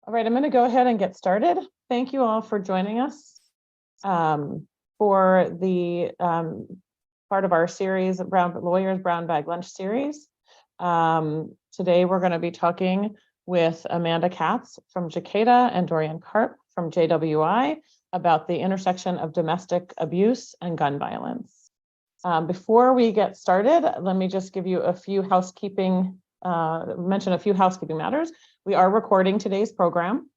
All right, I'm going to go ahead and get started. Thank you all for joining us for the part of our series, Brown Lawyers Brown Bag Lunch series. Today, we're going to be talking with Amanda Katz from JCADA and Dorian Karp from JWI about the intersection of domestic abuse and gun violence. Before we get started, let me just give you a few mention a few housekeeping matters. We are recording today's program.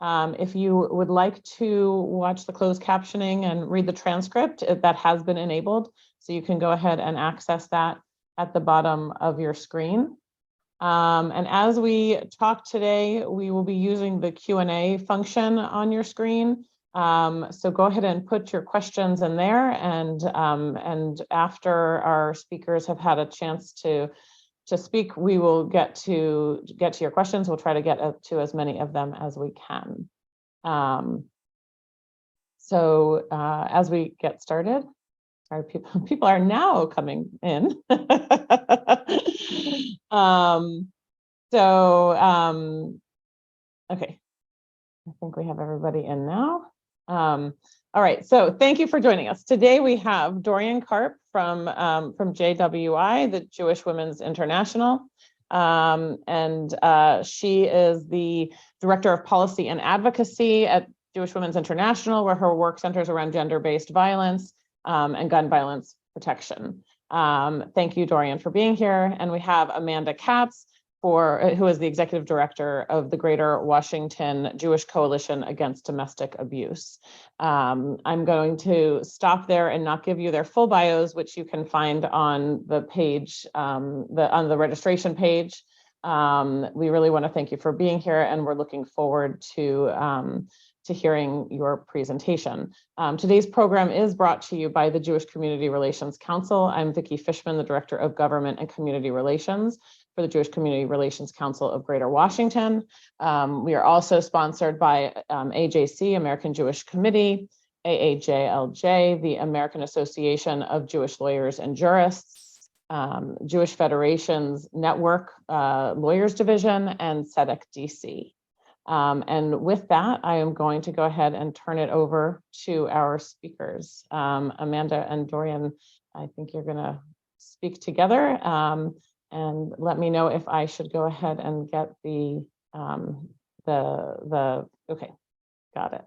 If you would like to watch the closed captioning and read the transcript, that has been enabled. So you can go ahead and access that at the bottom of your screen. And as we talk today, we will be using the Q&A function on your screen. So go ahead and put your questions in there, and after our speakers have had a chance to speak, we will get to your questions. We'll try to get to as many of them as we can. As we get started, sorry, people are now coming in. Okay, I think we have everybody in now. All right, so thank you for joining us. Today we have Dorian Karp from JWI, the Jewish Women's International. She is the Director of Policy and Advocacy at Jewish Women's International, where her work centers around gender-based violence and gun violence protection. Thank you, Dorian, for being here. And we have Amanda Katz, who is the Executive Director of the Greater Washington Jewish Coalition Against Domestic Abuse. I'm going to stop there and not give you their full bios, which you can find on the page, on the registration page. We really want to thank you for being here, and we're looking forward to hearing your presentation. Today's program is brought to you by the Jewish Community Relations Council. I'm Vicki Fishman, the Director of Government and Community Relations for the Jewish Community Relations Council of Greater Washington. We are also sponsored by AJC, American Jewish Committee, AAJLJ, the American Association of Jewish Lawyers and Jurists, Jewish Federation's Network Lawyers Division, and SEDEC DC. And with that, I am going to go ahead and turn it over to our speakers. Amanda and Dorian, I think you're going to speak together. And let me know if I should go ahead and get okay, got it.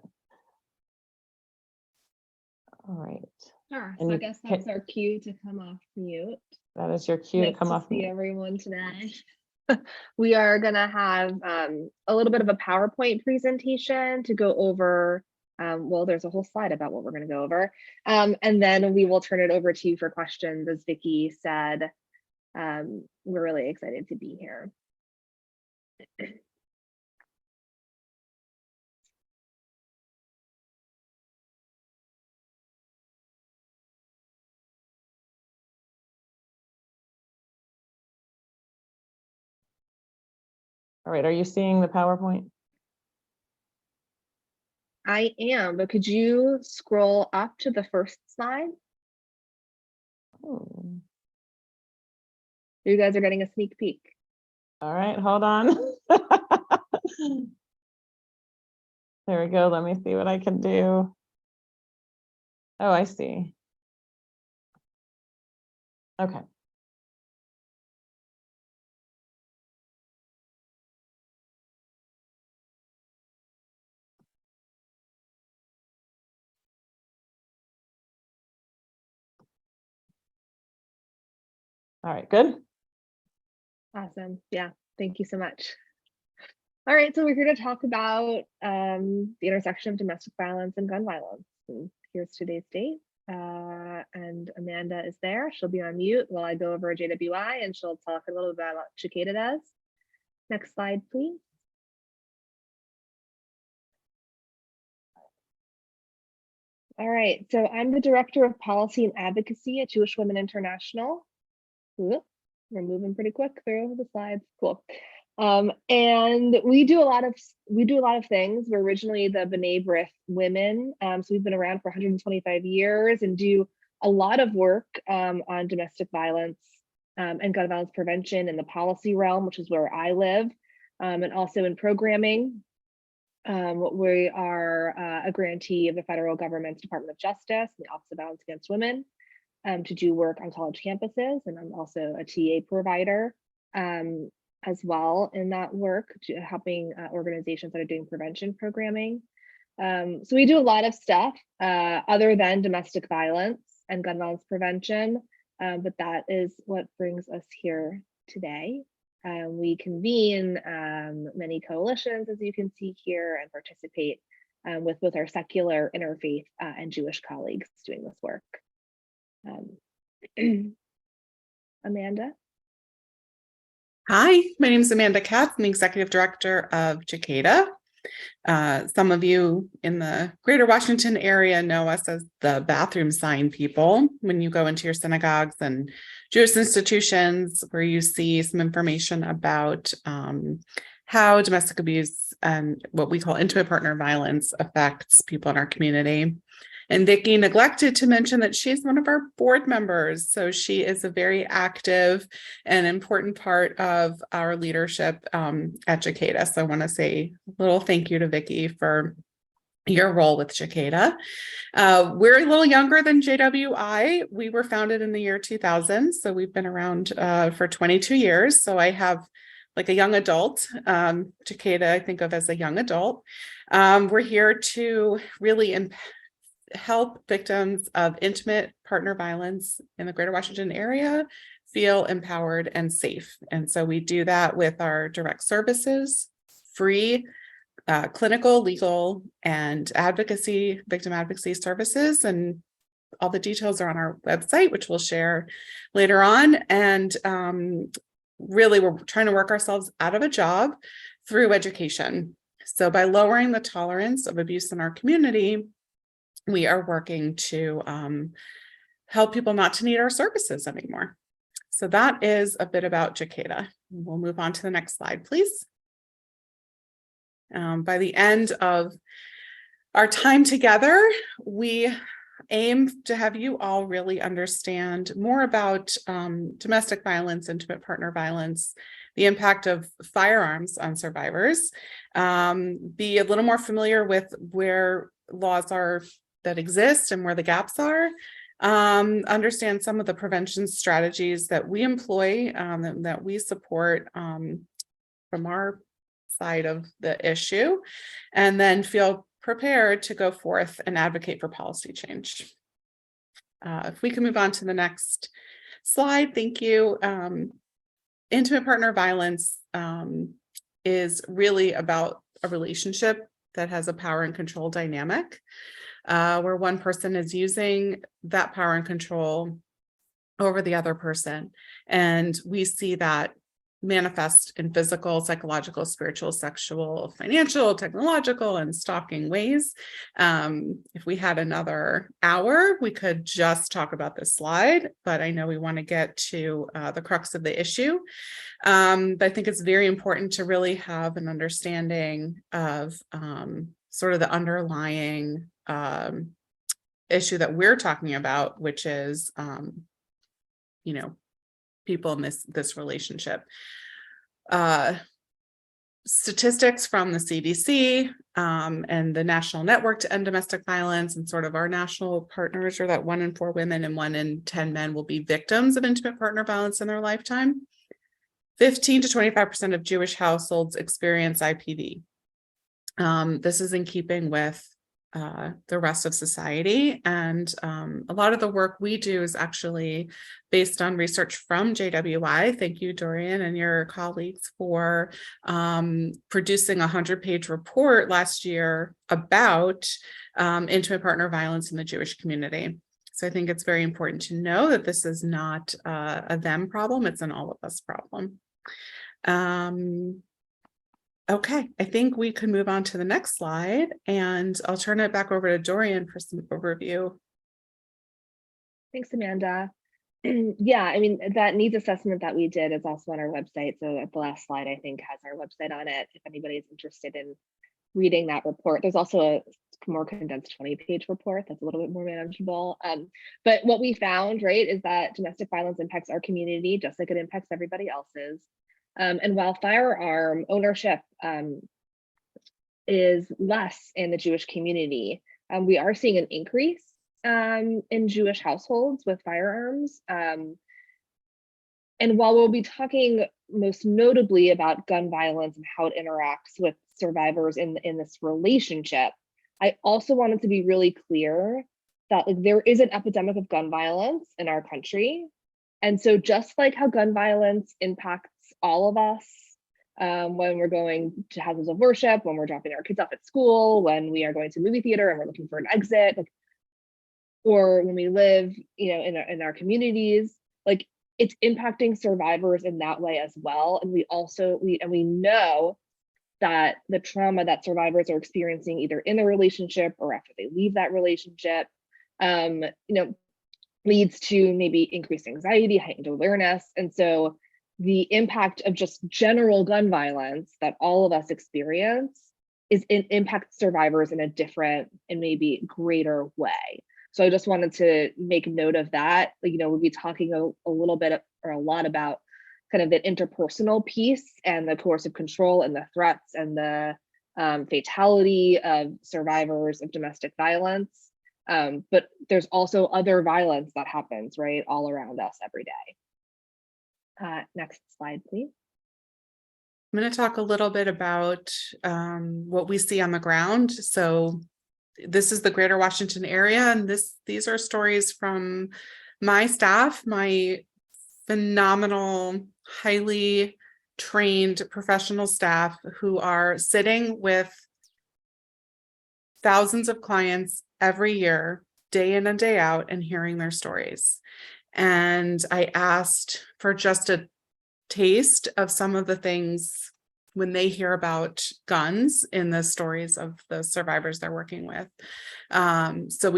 All right. Sure. So I guess that's our cue to come off mute. That is your cue to come off mute. See everyone today. We are going to have a little bit of a PowerPoint presentation to go over. Well, there's a whole slide about what we're going to go over. And then we will turn it over to you for questions. As Vicki said, we're really excited to be here. All right, are you seeing the PowerPoint? I am, but could you scroll up to the first slide? Oh. You guys are getting a sneak peek. All right, hold on. There we go. Let me see what I can do. Oh, I see. Okay. All right, good. Awesome. Yeah, thank you so much. All right, so we're here to talk about the intersection of domestic violence and gun violence. And here's today's date. And Amanda is there. She'll be on mute while I go over JWI, and she'll talk a little bit about what JCADA does. Next slide, please. All right, so I'm the Director of Policy and Advocacy at Jewish Women International. Ooh, we're moving pretty quick through the slides. Cool. And we do a lot of things. We're originally the B'nai B'rith women, so we've been around for 125 years and do a lot of work on domestic violence and gun violence prevention in the policy realm, which is where I live, and also in programming. We are a grantee of the federal government's Department of Justice and the Office of Violence Against Women to do work on college campuses. And I'm also a TA provider as well in that work, helping organizations that are doing prevention programming. So we do a lot of stuff other than domestic violence and gun violence prevention, but that is what brings us here today. We convene many coalitions, as you can see here, and participate with both our secular, interfaith, and Jewish colleagues doing this work. Amanda? Hi, my name is Amanda Katz. I'm the Executive Director of JCADA. Some of you in the greater Washington area know us as the bathroom sign people. When you go into your synagogues and Jewish institutions where you see some information about how domestic abuse and what we call intimate partner violence affects people in our community. And Vicki neglected to mention that she's one of our board members. So she is a very active and important part of our leadership at JCADA. So I want to say a little thank you to Vicki for your role with JCADA. We're a little younger than JWI. We were founded in the year 2000. So we've been around for 22 years. So I have like a young adult. JCADA I think of as a young adult. We're here to really help victims of intimate partner violence in the greater Washington area feel empowered and safe. And so we do that with our direct services, free clinical, legal, and victim advocacy services. And all the details are on our website, which we'll share later on. And really, we're trying to work ourselves out of a job through education. So by lowering the tolerance of abuse in our community, we are working to help people not to need our services anymore. So that is a bit about JCADA. We'll move on to the next slide, please. By the end of our time together, we aim to have you all really understand more about domestic violence, intimate partner violence, the impact of firearms on survivors, be a little more familiar with where laws are that exist and where the gaps are, understand some of the prevention strategies that we employ, that we support from our side of the issue, and then feel prepared to go forth and advocate for policy change. If we can move on to the next slide, thank you. Intimate partner violence is really about a relationship that has a power and control dynamic, where one person is using that power and control over the other person. And we see that manifest in physical, psychological, spiritual, sexual, financial, technological, and stalking ways. If we had another hour, we could just talk about this slide, but I know we want to get to the crux of the issue. But I think it's very important to really have an understanding of sort of the underlying issue that we're talking about, which is, people in this relationship. Statistics from the CDC and the National Network to End Domestic Violence, and sort of our national partners are that 1 in 4 women and 1 in 10 men will be victims of intimate partner violence in their lifetime. 15 to 25% of Jewish households experience IPV. This is in keeping with the rest of society. And a lot of the work we do is actually based on research from JWI. Thank you, Dorian, and your colleagues for producing a 100-page report last year about intimate partner violence in the Jewish community. So I think it's very important to know that this is not a them problem, it's an all of us problem. Okay, I think we could move on to the next slide, and I'll turn it back over to Dorian for some overview. Thanks, Amanda. Yeah, I mean, that needs assessment that we did is also on our website. So at the last slide, I think, has our website on it. If anybody's interested in reading that report, there's also a more condensed 20-page report that's a little bit more manageable. But what we found, right, is that domestic violence impacts our community just like it impacts everybody else's. And while firearm ownership is less in the Jewish community. We are seeing an increase in Jewish households with firearms. And while we'll be talking most notably about gun violence and how it interacts with survivors in this relationship, I also wanted to be really clear that like there is an epidemic of gun violence in our country. And so just like how gun violence impacts all of us when we're going to houses of worship, when we're dropping our kids off at school, when we are going to movie theater and we're looking for an exit, like, or when we live, you know, in our communities, like it's impacting survivors in that way as well. And we know that the trauma that survivors are experiencing either in the relationship or after they leave that relationship, you know, leads to maybe increased anxiety, heightened awareness. And so the impact of just general gun violence that all of us experience impacts survivors in a different and maybe greater way. So I just wanted to make note of that. You know, we'll be talking a little bit or a lot about kind of the interpersonal piece and the coercive control and the threats and the fatality of survivors of domestic violence. But there's also other violence that happens, right, all around us every day. Next slide, please. I'm going to talk a little bit about what we see on the ground. So this is the Greater Washington area, and these are stories from my staff, my phenomenal, highly trained professional staff who are sitting with thousands of clients every year, day in and day out, and hearing their stories. And I asked for just a taste of some of the things when they hear about guns in the stories of the survivors they're working with. So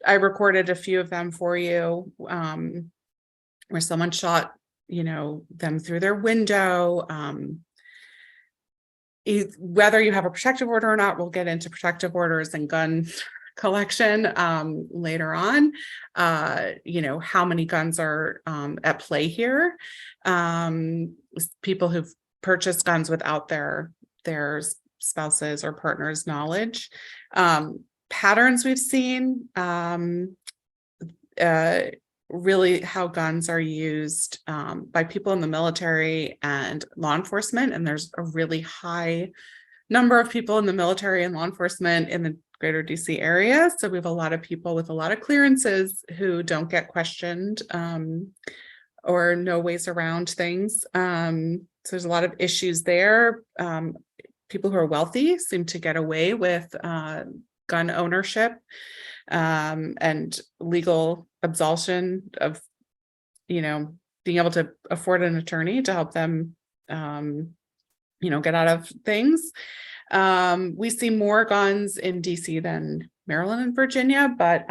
I recorded a few of them for you, where someone shot, you know, them through their window. Whether you have a protective order or not, we'll get into protective orders and gun collection later on. You know, how many guns are at play here. People who've purchased guns without their spouses or partners' knowledge. Patterns we've seen, really how guns are used by people in the military and law enforcement. And there's a really high number of people in the military and law enforcement in the greater DC area. So we have a lot of people with a lot of clearances who don't get questioned or know ways around things. So there's a lot of issues there. People who are wealthy seem to get away with gun ownership and legal absolution of, you know, being able to afford an attorney to help them, you know, get out of things. We see more guns in DC than Maryland and Virginia, but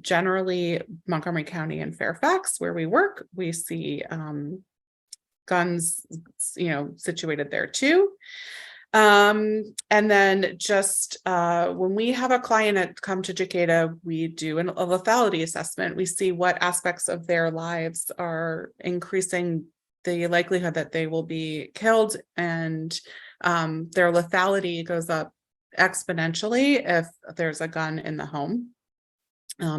generally Montgomery County and Fairfax, where we work, we see guns, you know, situated there too. And then just when we have a client come to Jeketa, we do a lethality assessment. We see what aspects of their lives are increasing the likelihood that they will be killed, and their lethality goes up exponentially if there's a gun in the home.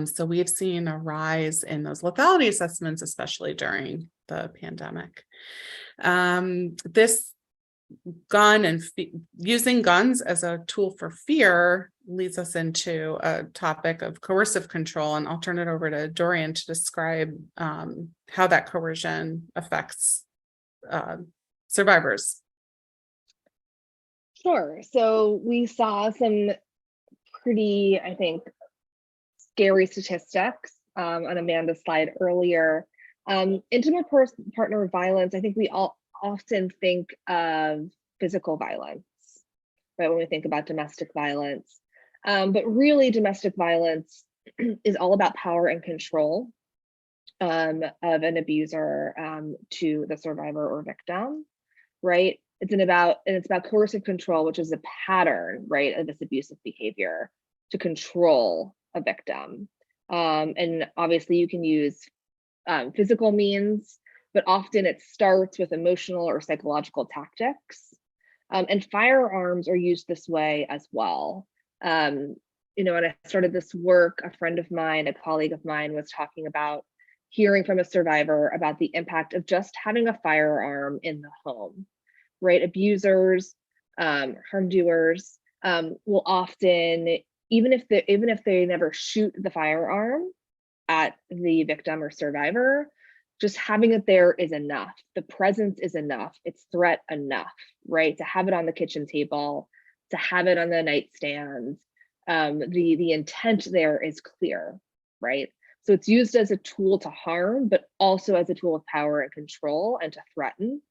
So we've seen a rise in those lethality assessments, especially during the pandemic. This gun and using guns as a tool for fear leads us into a topic of coercive control, and I'll turn it over to Dorian to describe how that coercion affects survivors. Sure. So we saw some pretty, I think, scary statistics on Amanda's slide earlier. Intimate partner violence, I think we all often think of physical violence, right, when we think about domestic violence. But really, domestic violence is all about power and control of an abuser to the survivor or victim, right? It's about coercive control, which is a pattern, right, of this abusive behavior to control a victim. And obviously, you can use physical means, but often it starts with emotional or psychological tactics. And firearms are used this way as well. You know, when I started this work, a friend of mine, a colleague of mine, was talking about hearing from a survivor about the impact of just having a firearm in the home, right? Abusers, harm doers will often, even if they never shoot the firearm at the victim or survivor, just having it there is enough. The presence is enough. It's threat enough, right? To have it on the kitchen table, to have it on the nightstand. The intent there is clear, right? So it's used as a tool to harm, but also as a tool of power and control and to threaten.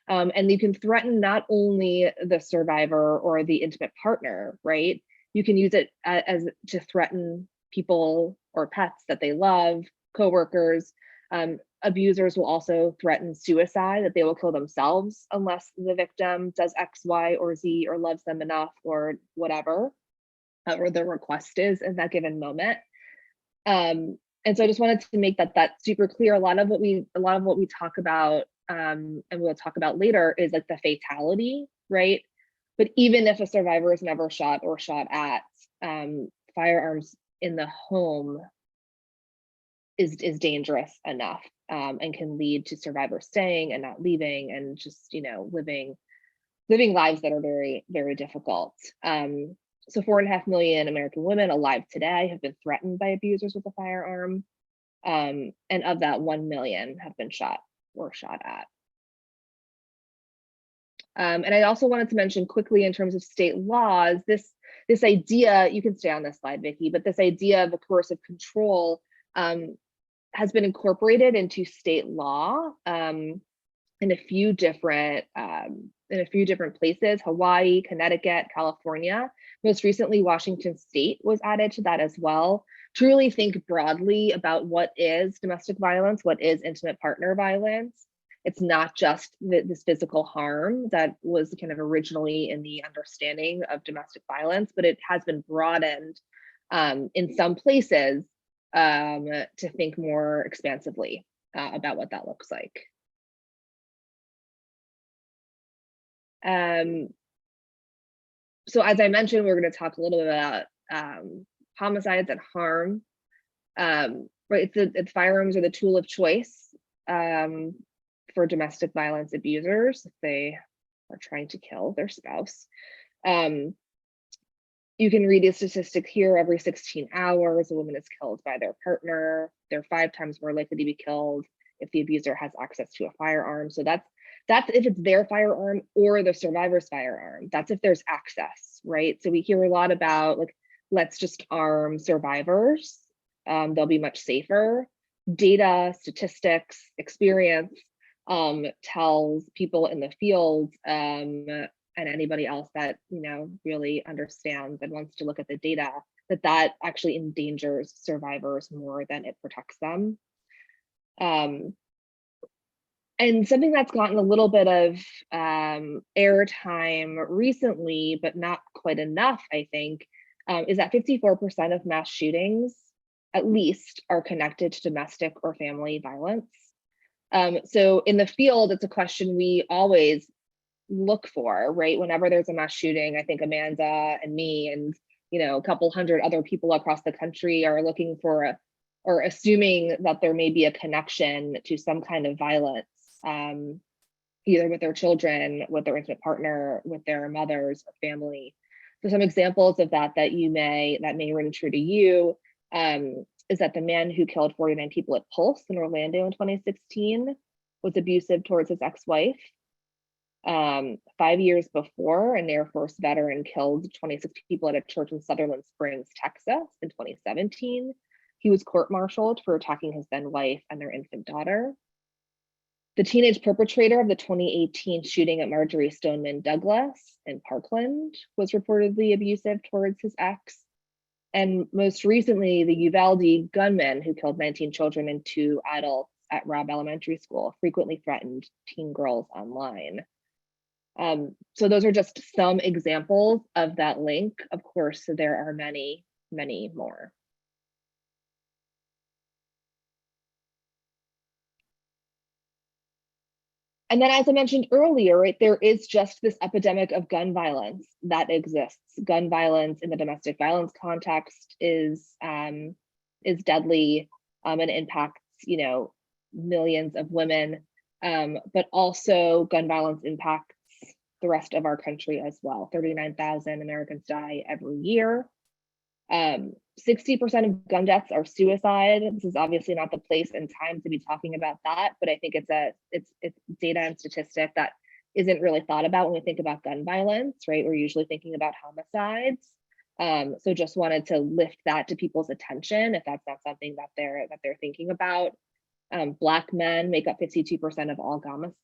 And you can threaten not only the survivor or the intimate partner, right? You can use it as to threaten people or pets that they love, coworkers. Abusers will also threaten suicide, that they will kill themselves unless the victim does X, Y, or Z, or loves them enough, or whatever, or the request is in that given moment. And so I just wanted to make that super clear. A lot of what we talk about, and we'll talk about later, is like the fatality, right? But even if a survivor is never shot or shot at, firearms in the home is dangerous enough, and can lead to survivors staying and not leaving, and just, you know, living lives that are very, very difficult. So 4.5 million American women alive today have been threatened by abusers with a firearm. And of that, 1 million have been shot or shot at. And I also wanted to mention quickly, in terms of state laws, this idea, you can stay on this slide, Vicki, but this idea of the coercive control has been incorporated into state law in a few different places: Hawaii, Connecticut, California. Most recently, Washington State was added to that as well, to really think broadly about what is domestic violence, what is intimate partner violence. It's not just this physical harm that was kind of originally in the understanding of domestic violence, but it has been broadened in some places to think more expansively about what that looks like. So as I mentioned, we're going to talk a little bit about homicides and harm. Right, it's firearms are the tool of choice for domestic violence abusers if they are trying to kill their spouse. You can read a statistic here: every 16 hours, a woman is killed by their partner. They're 5 times more likely to be killed if the abuser has access to a firearm. So that's if it's their firearm or the survivor's firearm. That's if there's access, right? So we hear a lot about, like, let's just arm survivors. They'll be much safer. Data, statistics, experience tells people in the field and anybody else that, you know, really understands and wants to look at the data, that actually endangers survivors more than it protects them. And something that's gotten a little bit of airtime recently, but not quite enough, I think, is that 54% of mass shootings, at least, are connected to domestic or family violence. So in the field, it's a question we always look for, right? Whenever there's a mass shooting, I think Amanda and me and, you know, a couple hundred other people across the country are looking for or assuming that there may be a connection to some kind of violence, either with their children, with their intimate partner, with their mothers or family. So some examples of that may ring true to you is that the man who killed 49 people at Pulse in Orlando in 2016 was abusive towards his ex-wife. 5 years before, an Air Force veteran killed 26 people at a church in Sutherland Springs, Texas in 2017. He was court-martialed for attacking his then wife and their infant daughter. The teenage perpetrator of the 2018 shooting at Marjorie Stoneman Douglas in Parkland was reportedly abusive towards his ex. And most recently, the Uvalde gunman who killed 19 children and 2 adults at Robb Elementary School frequently threatened teen girls online. So those are just some examples of that link. Of course, there are many, many more. And then, as I mentioned earlier, right, there is just this epidemic of gun violence that exists. Gun violence in the domestic violence context is deadly, and impacts, millions of women. But also gun violence impacts the rest of our country as well. 39,000 Americans die every year. 60% of gun deaths are suicide. This is obviously not the place and time to be talking about that, but I think it's data and statistic that isn't really thought about when we think about gun violence, right? We're usually thinking about homicides. So just wanted to lift that to people's attention if that's not something that they're thinking about. Black men make up 52% of all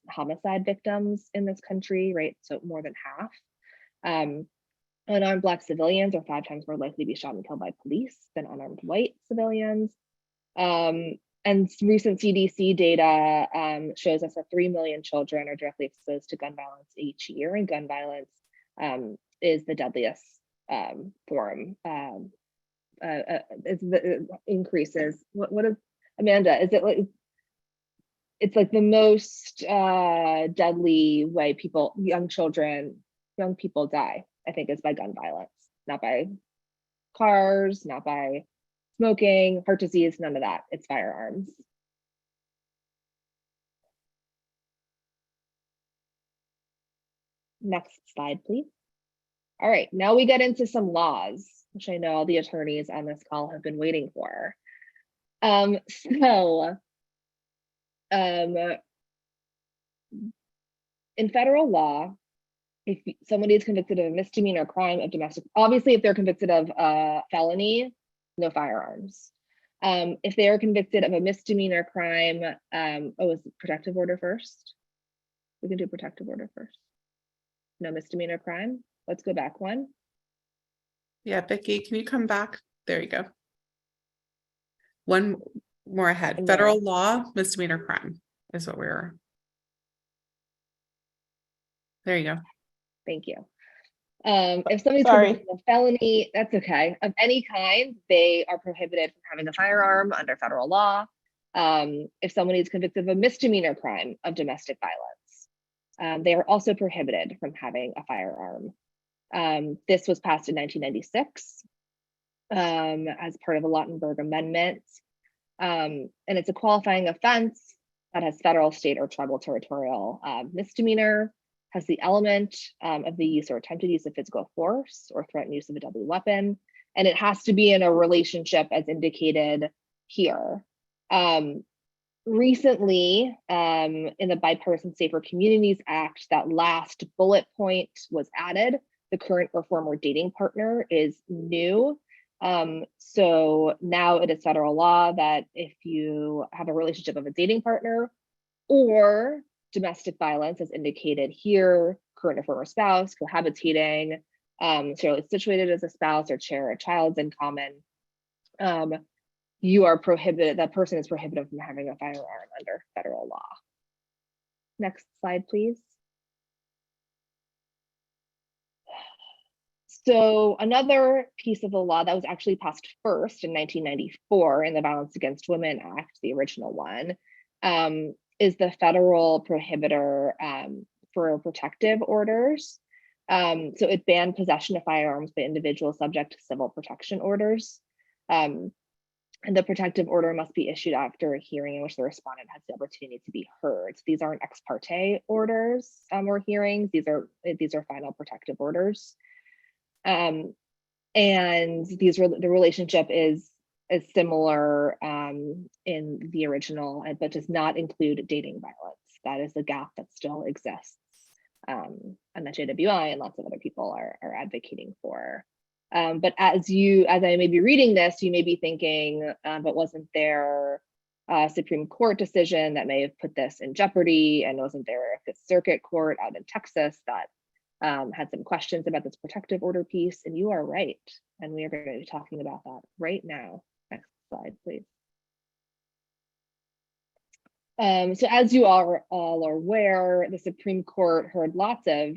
homicide victims in this country, right? So more than half. Unarmed Black civilians are 5 times more likely to be shot and killed by police than unarmed white civilians. And recent CDC data shows us that 3 million children are directly exposed to gun violence each year, and gun violence is the deadliest form. Increases. What is, Amanda? Is it like? It's like the most deadly way young people die, I think, is by gun violence, not by cars, not by smoking, heart disease, none of that. It's firearms. Next slide, please. All right, now we get into some laws, which I know all the attorneys on this call have been waiting for. In federal law, if somebody is convicted of a misdemeanor crime of domestic, obviously if they're convicted of a felony, no firearms. If they are convicted of a misdemeanor crime, is protective order first? We can do protective order first. No misdemeanor crime. Let's go back one. Yeah, Becky, can you come back? There you go. One more ahead. And Federal law, misdemeanor crime is what we're. There you go. Thank you. If somebody's Sorry. convicted of a felony, that's okay, of any kind, they are prohibited from having a firearm under federal law. If somebody is convicted of a misdemeanor crime of domestic violence, they are also prohibited from having a firearm. This was passed in 1996 as part of the Lautenberg Amendment. And it's a qualifying offense that has federal, state, or tribal territorial misdemeanor, has the element of the use or attempted use of physical force or threatened use of a deadly weapon, and it has to be in a relationship as indicated here. Recently, in the Bipartisan Safer Communities Act, that last bullet point was added. The current or former dating partner is new. So now it is federal law that if you have a relationship of a dating partner or domestic violence as indicated here, current or former spouse, cohabitating, similarly situated as a spouse or share a child in common, you are prohibited, that person is prohibited from having a firearm under federal law. Next slide, please. So another piece of the law that was actually passed first in 1994 in the Violence Against Women Act, the original one, is the federal prohibitor for protective orders. So it banned possession of firearms by individuals subject to civil protection orders. And the protective order must be issued after a hearing in which the respondent has the opportunity to be heard. So these aren't ex parte orders or hearings. These are final protective orders. And the relationship is similar in the original, but does not include dating violence. That is the gap that still exists, and that JWI and lots of other people are advocating for. But as I may be reading this, you may be thinking, but wasn't there a Supreme Court decision that may have put this in jeopardy? And wasn't there a Fifth Circuit Court out in Texas that had some questions about this protective order piece? And you are right. And we are going to be talking about that right now. Next slide, please. So as you all are aware, the Supreme Court heard lots of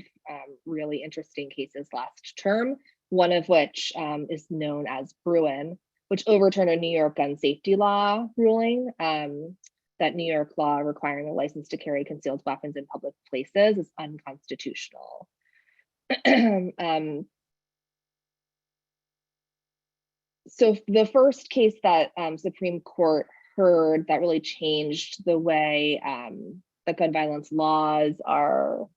really interesting cases last term, one of which is known as Bruen, which overturned a New York gun safety law ruling. that New York law requiring a license to carry concealed weapons in public places is unconstitutional. So the first case that Supreme Court heard that really changed the way that gun violence laws are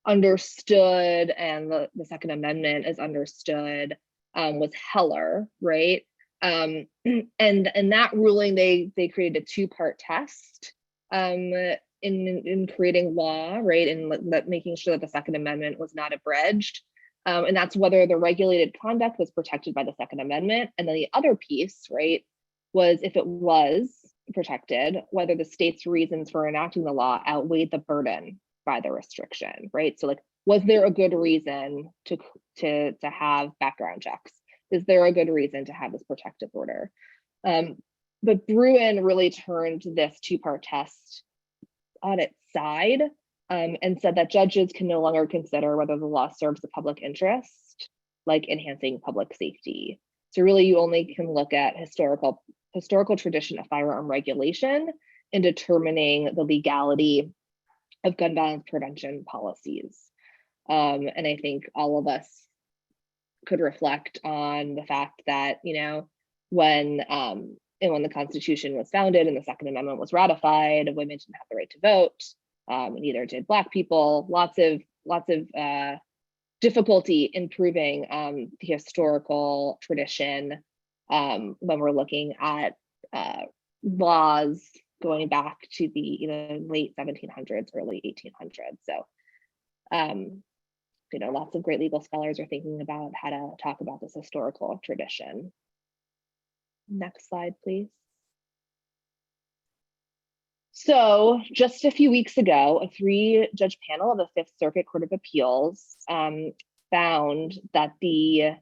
understood and the Second Amendment is understood was Heller, right? And that ruling, they created a two-part test in creating law, right? And making sure that the Second Amendment was not abridged. And that's whether the regulated conduct was protected by the Second Amendment. And then the other piece, right, was if it was protected, whether the state's reasons for enacting the law outweighed the burden by the restriction, right? So like, was there a good reason to have background checks? Is there a good reason to have this protective order? But Bruen really turned this two-part test on its side and said that judges can no longer consider whether the law serves the public interest, like enhancing public safety. So really, you only can look at historical tradition of firearm regulation in determining the legality of gun violence prevention policies. And I think all of us could reflect on the fact that, you know, when the Constitution was founded and the Second Amendment was ratified, women didn't have the right to vote. Neither did Black people. Lots of difficulty in proving the historical tradition when we're looking at laws going back to the late 1700s, early 1800s. So, you know, lots of great legal scholars are thinking about how to talk about this historical tradition. Next slide, please. So just a few weeks ago, a 3-judge panel of the Fifth Circuit Court of Appeals found that the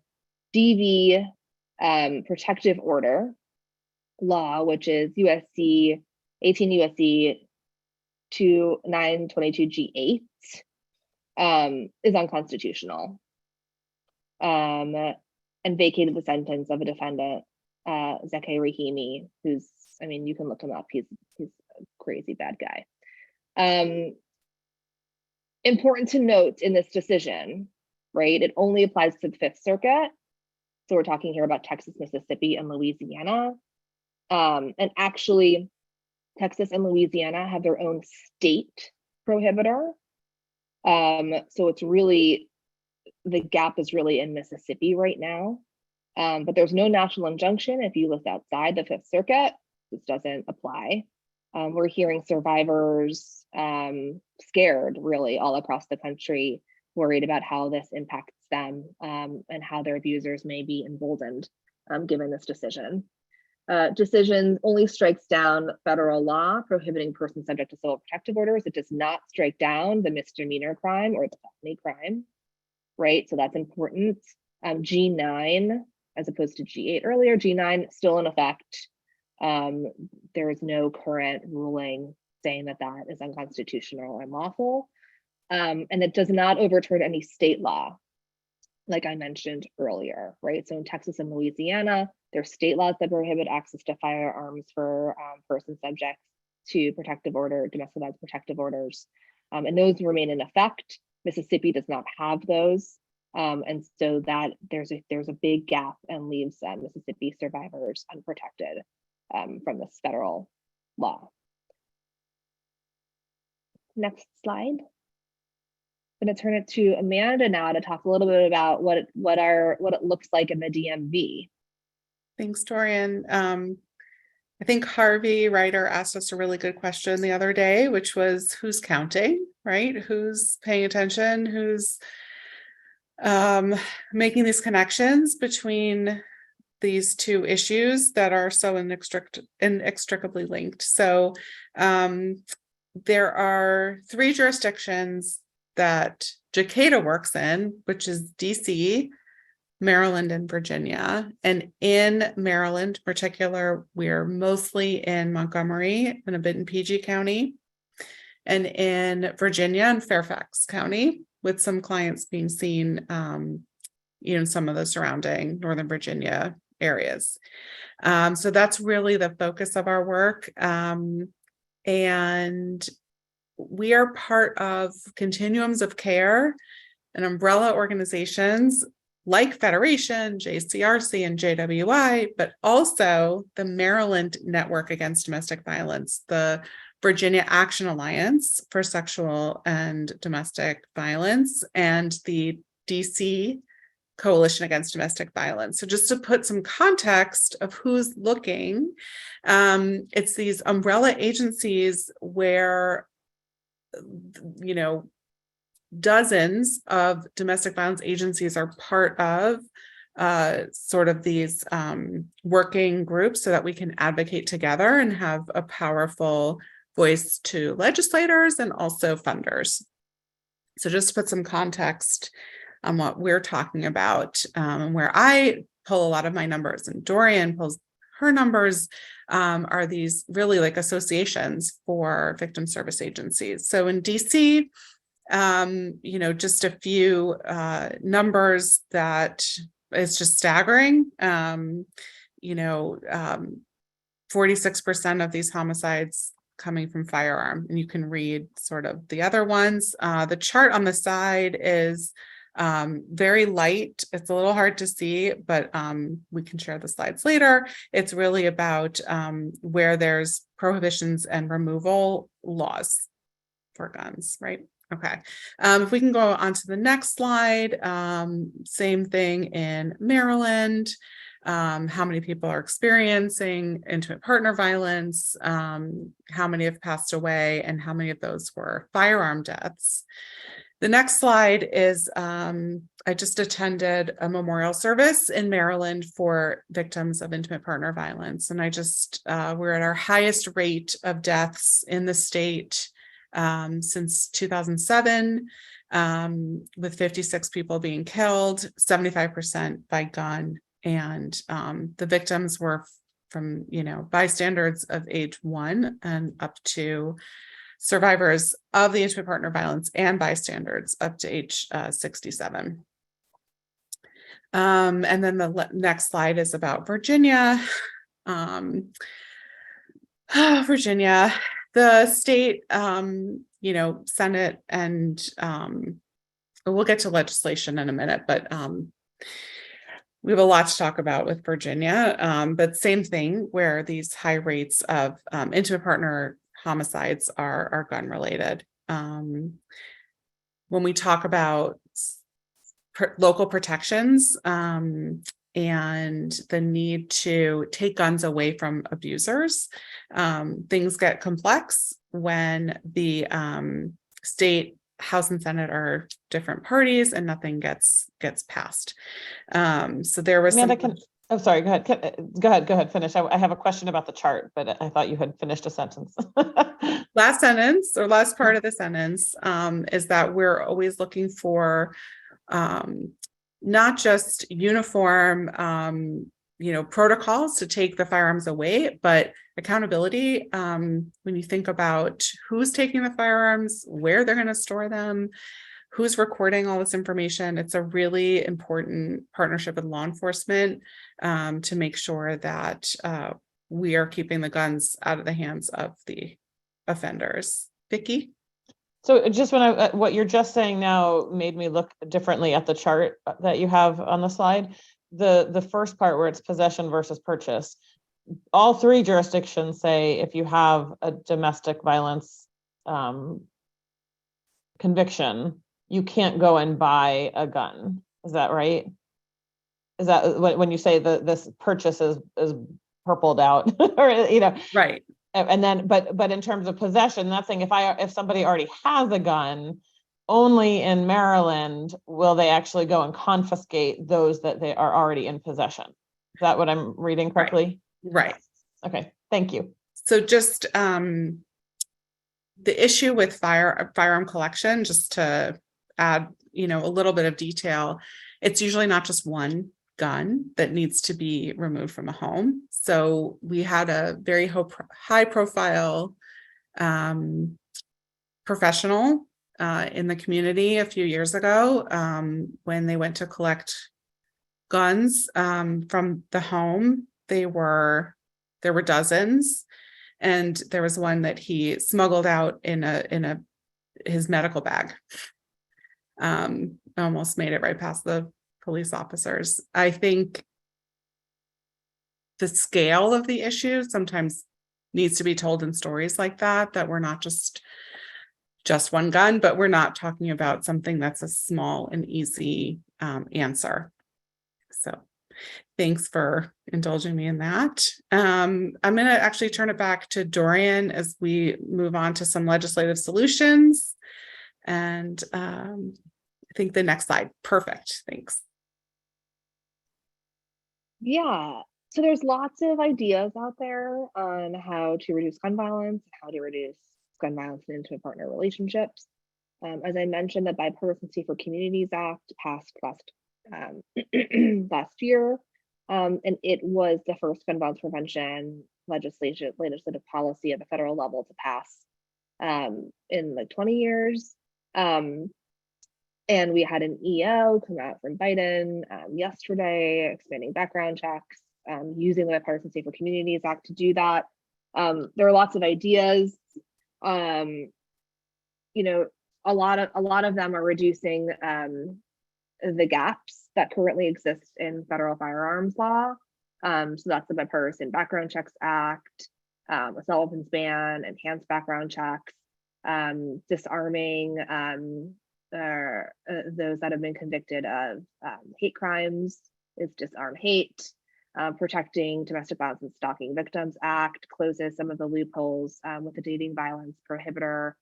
DV protective order law, which is 18 USC 2922 G8, is unconstitutional, and vacated the sentence of a defendant, Zekai Rahimi, who's, I mean, you can look him up. He's a crazy bad guy. Important to note in this decision, right? It only applies to the Fifth Circuit. So we're talking here about Texas, Mississippi, and Louisiana. And actually, Texas and Louisiana have their own state prohibitor. So it's really, the gap is really in Mississippi right now. But there's no national injunction if you live outside the Fifth Circuit. This doesn't apply. We're hearing survivors scared, really, all across the country, worried about how this impacts them and how their abusers may be emboldened given this decision. Decision only strikes down federal law prohibiting persons subject to civil protective orders. It does not strike down the misdemeanor crime or the felony crime, right? So that's important. G9, as opposed to G8 earlier, G9 still in effect. There is no current ruling saying that that is unconstitutional or unlawful. And it does not overturn any state law, like I mentioned earlier, right? So in Texas and Louisiana, there's state laws that prohibit access to firearms for persons subject to protective order, domestic violence protective orders, and those remain in effect. Mississippi does not have those, and so that there's a big gap and leaves Mississippi survivors unprotected from this federal law. Next slide. I'm going to turn it to Amanda now to talk a little bit about what it looks like in the DMV. Thanks, Dorian. I think Harvey Ryder asked us a really good question the other day, which was who's counting, right? Who's paying attention? Who's making these connections between these two issues that are so inextricably linked. So there are 3 jurisdictions that Jacada works in, which is DC, Maryland, and Virginia. And in Maryland in particular, we're mostly in Montgomery and a bit in PG County, and in Virginia and Fairfax County, with some clients being seen in some of the surrounding Northern Virginia areas. So that's really the focus of our work. And we are part of continuums of care and umbrella organizations like Federation, JCRC, and JWI, but also the Maryland Network Against Domestic Violence, the Virginia Action Alliance for Sexual and Domestic Violence, and the DC Coalition Against Domestic Violence. So just to put some context of who's looking, it's these umbrella agencies where, you know, dozens of domestic violence agencies are part of sort of these working groups so that we can advocate together and have a powerful voice to legislators and also funders. So just to put some context on what we're talking about, where I pull a lot of my numbers and Dorian pulls her numbers, are these really like associations for victim service agencies. So in DC, you know, just a few numbers that is just staggering. You know, 46% of these homicides coming from firearm, and you can read sort of the other ones. The chart on the side is very light. It's a little hard to see, but we can share the slides later. It's really about where there's prohibitions and removal laws for guns, right? Okay, if we can go on to the next slide, same thing in Maryland. How many people are experiencing intimate partner violence, how many have passed away, and how many of those were firearm deaths. The next slide is, I just attended a memorial service in Maryland for victims of intimate partner violence. And we're at our highest rate of deaths in the state since 2007, with 56 people being killed, 75% by gun. And the victims were from, you know, bystanders of age 1 and up to survivors of the intimate partner violence and bystanders up to age 67. And then the next slide is about Virginia. Virginia, the state, you know, Senate, and we'll get to legislation in a minute, but we have a lot to talk about with Virginia, but same thing where these high rates of intimate partner homicides are gun related. When we talk about local protections and the need to take guns away from abusers, things get complex when the state House and Senate are different parties and nothing gets passed. So there was Amanda, oh, sorry, go ahead, finish. I have a question about the chart, but I thought you had finished a sentence. Last sentence or last part of the sentence is that we're always looking for not just uniform, you know, protocols to take the firearms away, but accountability. When you think about who's taking the firearms, where they're going to store them, who's recording all this information, it's a really important partnership with law enforcement to make sure that we are keeping the guns out of the hands of the offenders. Vicki? So just what you're just saying now made me look differently at the chart that you have on the slide. The first part where it's possession versus purchase, all 3 jurisdictions say if you have a domestic violence conviction, you can't go and buy a gun. Is that right? Is that when you say this purchase is purpled out, or you know? Right. And then, but in terms of possession, that's saying if somebody already has a gun, only in Maryland will they actually go and confiscate those that they are already in possession. Is that what I'm reading correctly? Right. Okay, thank you. So just the issue with firearm collection, just to add, you know, a little bit of detail, it's usually not just one gun that needs to be removed from a home. So we had a very high profile professional in the community a few years ago when they went to collect guns from the home. There were dozens, And there was one that he smuggled out in his medical bag. Almost made it right past the police officers. I think the scale of the issue sometimes needs to be told in stories like that we're not just one gun, but we're not talking about something that's a small and easy answer. So thanks for indulging me in that. I'm going to actually turn it back to Dorian as we move on to some legislative solutions. And I think the next slide. Perfect. Thanks. Yeah, so there's lots of ideas out there on how to reduce gun violence, how to reduce gun violence in intimate partner relationships. As I mentioned, the Bipartisan Safer Communities Act passed last year, and it was the first gun violence prevention legislative policy at the federal level to pass in like 20 years. And we had an EO come out from Biden yesterday, expanding background checks, using the Bipartisan Safer Communities Act to do that. There are lots of ideas. You know, a lot of them are reducing the gaps that currently exist in federal firearms law. So that's the Bipartisan Background Checks Act, a Sullivan's ban, enhanced background checks, disarming those that have been convicted of hate crimes is Disarm Hate, protecting Domestic Violence and Stalking Victims Act closes some of the loopholes with the dating violence prohibitor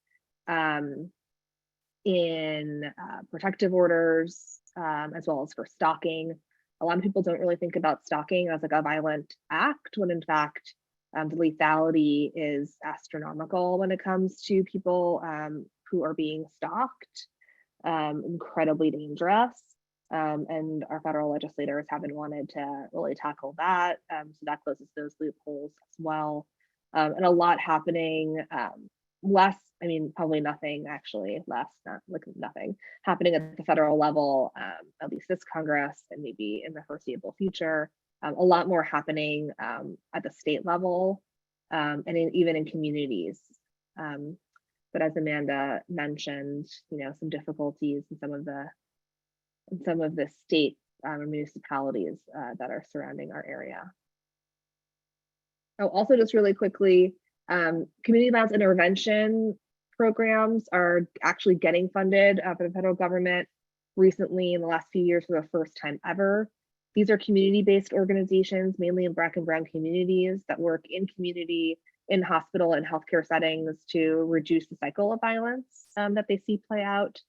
in protective orders, as well as for stalking. A lot of people don't really think about stalking as like a violent act, when in fact, the lethality is astronomical when it comes to people who are being stalked. Incredibly dangerous, and our federal legislators haven't wanted to really tackle that, so that closes those loopholes as well. And a lot happening, less, I mean, probably nothing actually, less, not like nothing happening at the federal level, at least this Congress and maybe in the foreseeable future. A lot more happening at the state level, and even in communities. But as Amanda mentioned, you know, some difficulties in some of the state municipalities that are surrounding our area. Oh, also just really quickly, community violence intervention programs are actually getting funded by the federal government recently in the last few years for the first time ever. These are community-based organizations, mainly in Black and Brown communities, that work in community, in hospital and healthcare settings to reduce the cycle of violence that they see play out.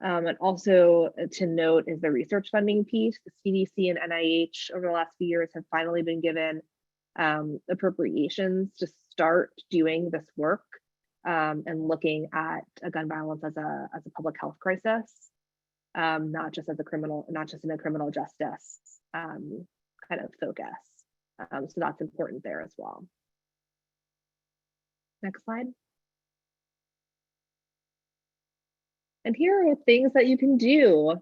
And also to note is the research funding piece. The CDC and NIH over the last few years have finally been given appropriations to start doing this work and looking at gun violence as a public health crisis, not just in a criminal justice kind of focus. So that's important there as well. Next slide. And here are things that you can do.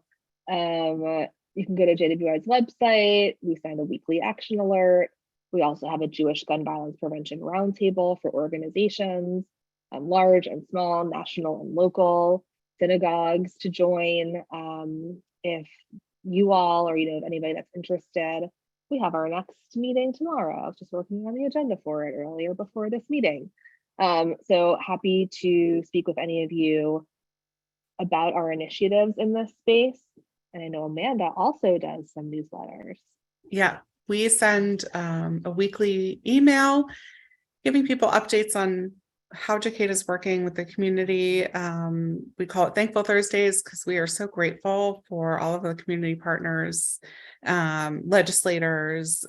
You can go to JWI's website. We send a weekly action alert. We also have a Jewish gun violence prevention roundtable for organizations, large and small, national and local, synagogues to join. If you all, or if anybody that's interested, we have our next meeting tomorrow. I was just working on the agenda for it earlier before this meeting. So happy to speak with any of you about our initiatives in this space. And I know Amanda also does some newsletters. Yeah, we send a weekly email giving people updates on how Jacada is working with the community. We call it Thankful Thursdays because we are so grateful for all of the community partners, legislators,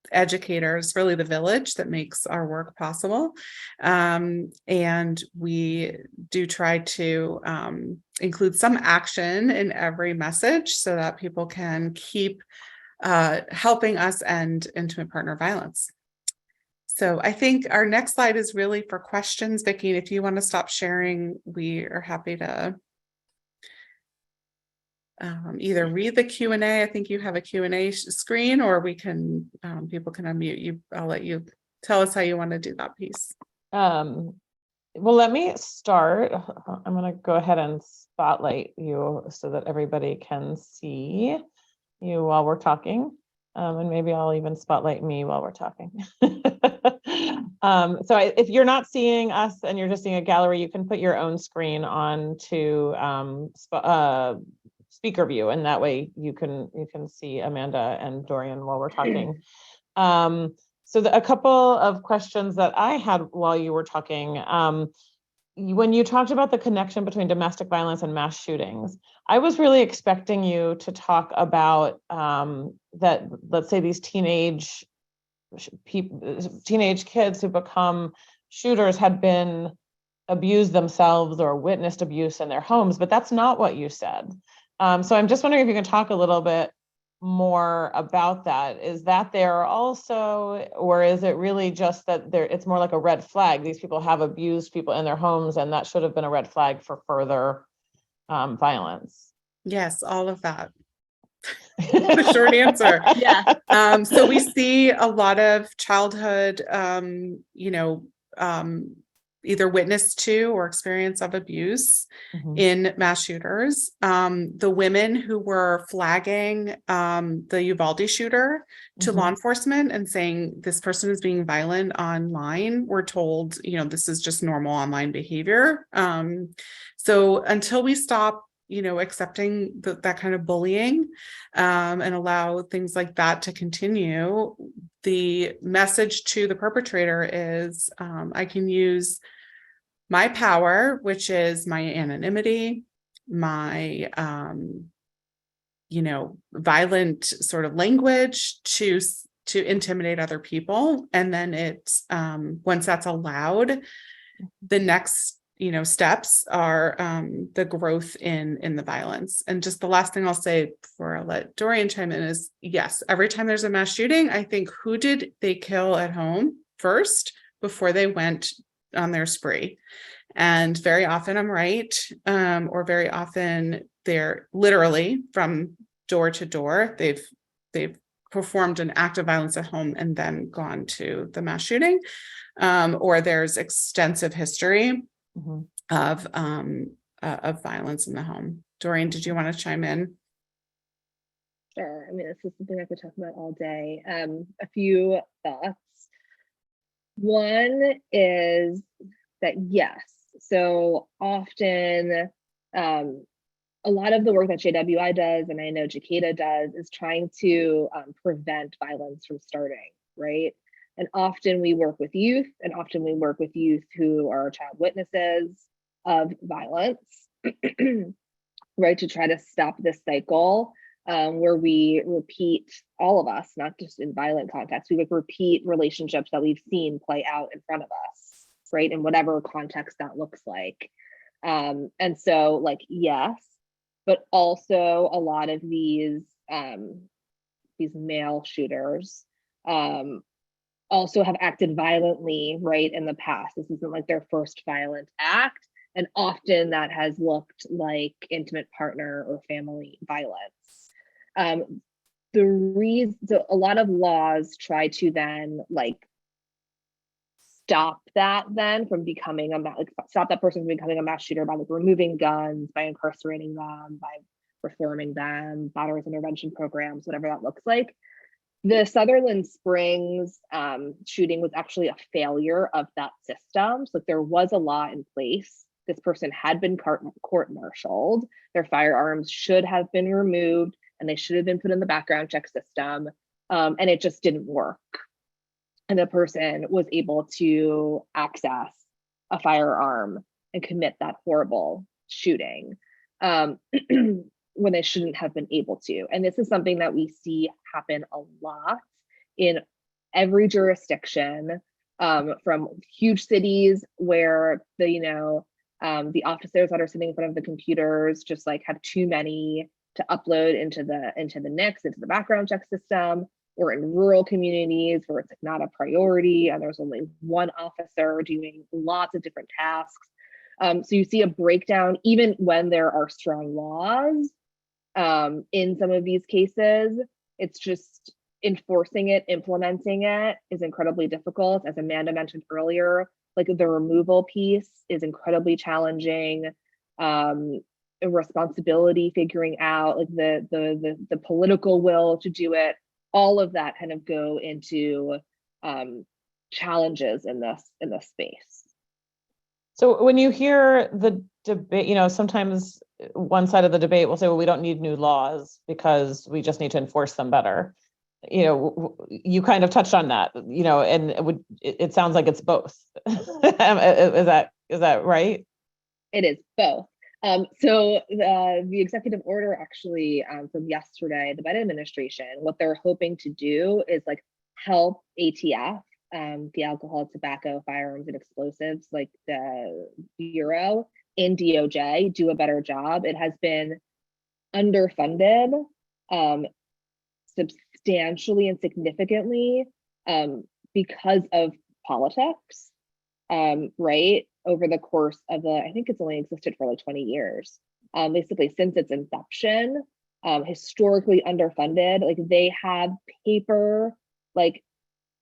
educators, really the village that makes our work possible. And we do try to include some action in every message so that people can keep helping us end intimate partner violence. So I think our next slide is really for questions. Vicki, if you want to stop sharing, we are happy to either read the Q&A. I think you have a Q&A screen, or we can, people can unmute you. I'll let you tell us how you want to do that piece. Well, let me start. I'm going to go ahead and spotlight you so that everybody can see you while we're talking. And maybe I'll even spotlight me while we're talking. If you're not seeing us and you're just seeing a gallery, you can put your own screen on to speaker view, and that way you can see Amanda and Dorian while we're talking. A couple of questions that I had while you were talking. When you talked about the connection between domestic violence and mass shootings, I was really expecting you to talk about that, let's say these teenage kids who become shooters had been abused themselves or witnessed abuse in their homes, but that's not what you said. So I'm just wondering if you can talk a little bit more about that. Is that there also, or is it really just that it's more like a red flag? These people have abused people in their homes, and that should have been a red flag for further violence. Yes, all of that. The short answer. Yeah. So we see a lot of childhood, either witness to or experience of abuse in mass shooters. The women who were flagging the Uvalde shooter to law enforcement and saying this person is being violent online were told, this is just normal online behavior. So until we stop accepting that kind of bullying and allow things like that to continue, the message to the perpetrator is I can use my power, which is my anonymity, my violent sort of language to intimidate other people. And then it's once that's allowed, the next steps are the growth in the violence. And just the last thing I'll say before I let Dorian chime in is, yes, every time there's a mass shooting, I think, who did they kill at home first before they went on their spree? And very often I'm right, or very often they're literally from door to door. They've performed an act of violence at home and then gone to the mass shooting, or there's extensive history of violence in the home. Dorian, did you want to chime in? Sure. I mean, this is something I could talk about all day. A few thoughts. One is that, yes, so often a lot of the work that JWI does, and I know Jeketa does, is trying to prevent violence from starting, right? And often we work with youth, and often we work with youth who are child witnesses of violence, right? To try to stop this cycle where we repeat, all of us, not just in violent context, we would repeat relationships that we've seen play out in front of us, right? In whatever context that looks like. And so, like, yes, but also a lot of these male shooters also have acted violently, right, in the past. This isn't like their first violent act. And often that has looked like intimate partner or family violence. So a lot of laws try to then like stop that then from becoming stop that person from becoming a mass shooter by like removing guns, by incarcerating them, by reforming them, batterers intervention programs, whatever that looks like. The Sutherland Springs shooting was actually a failure of that system. So there was a law in place. This person had been court-martialed. Their firearms should have been removed, and they should have been put in the background check system, and it just didn't work. And the person was able to access a firearm and commit that horrible shooting when they shouldn't have been able to. And this is something that we see happen a lot in every jurisdiction, from huge cities where the officers that are sitting in front of the computers just like have too many to upload into the NICS, into the background check system, or in rural communities where it's like not a priority and there's only one officer doing lots of different tasks. So you see a breakdown even when there are strong laws in some of these cases. It's just enforcing it, implementing it is incredibly difficult. As Amanda mentioned earlier, like the removal piece is incredibly challenging. Responsibility, figuring out like the political will to do it, all of that kind of go into challenges in this space. So when you hear the debate, sometimes one side of the debate will say, well, we don't need new laws because we just need to enforce them better. You kind of touched on that, and it sounds like it's both. Is that right? It is both. So the executive order actually from yesterday, the Biden administration, what they're hoping to do is like help ATF, the Alcohol, Tobacco, Firearms and Explosives, like the Bureau in DOJ, do a better job. It has been underfunded substantially and significantly because of politics, right? Over the course of I think it's only existed for like 20 years, basically since its inception, historically underfunded. Like they have paper, like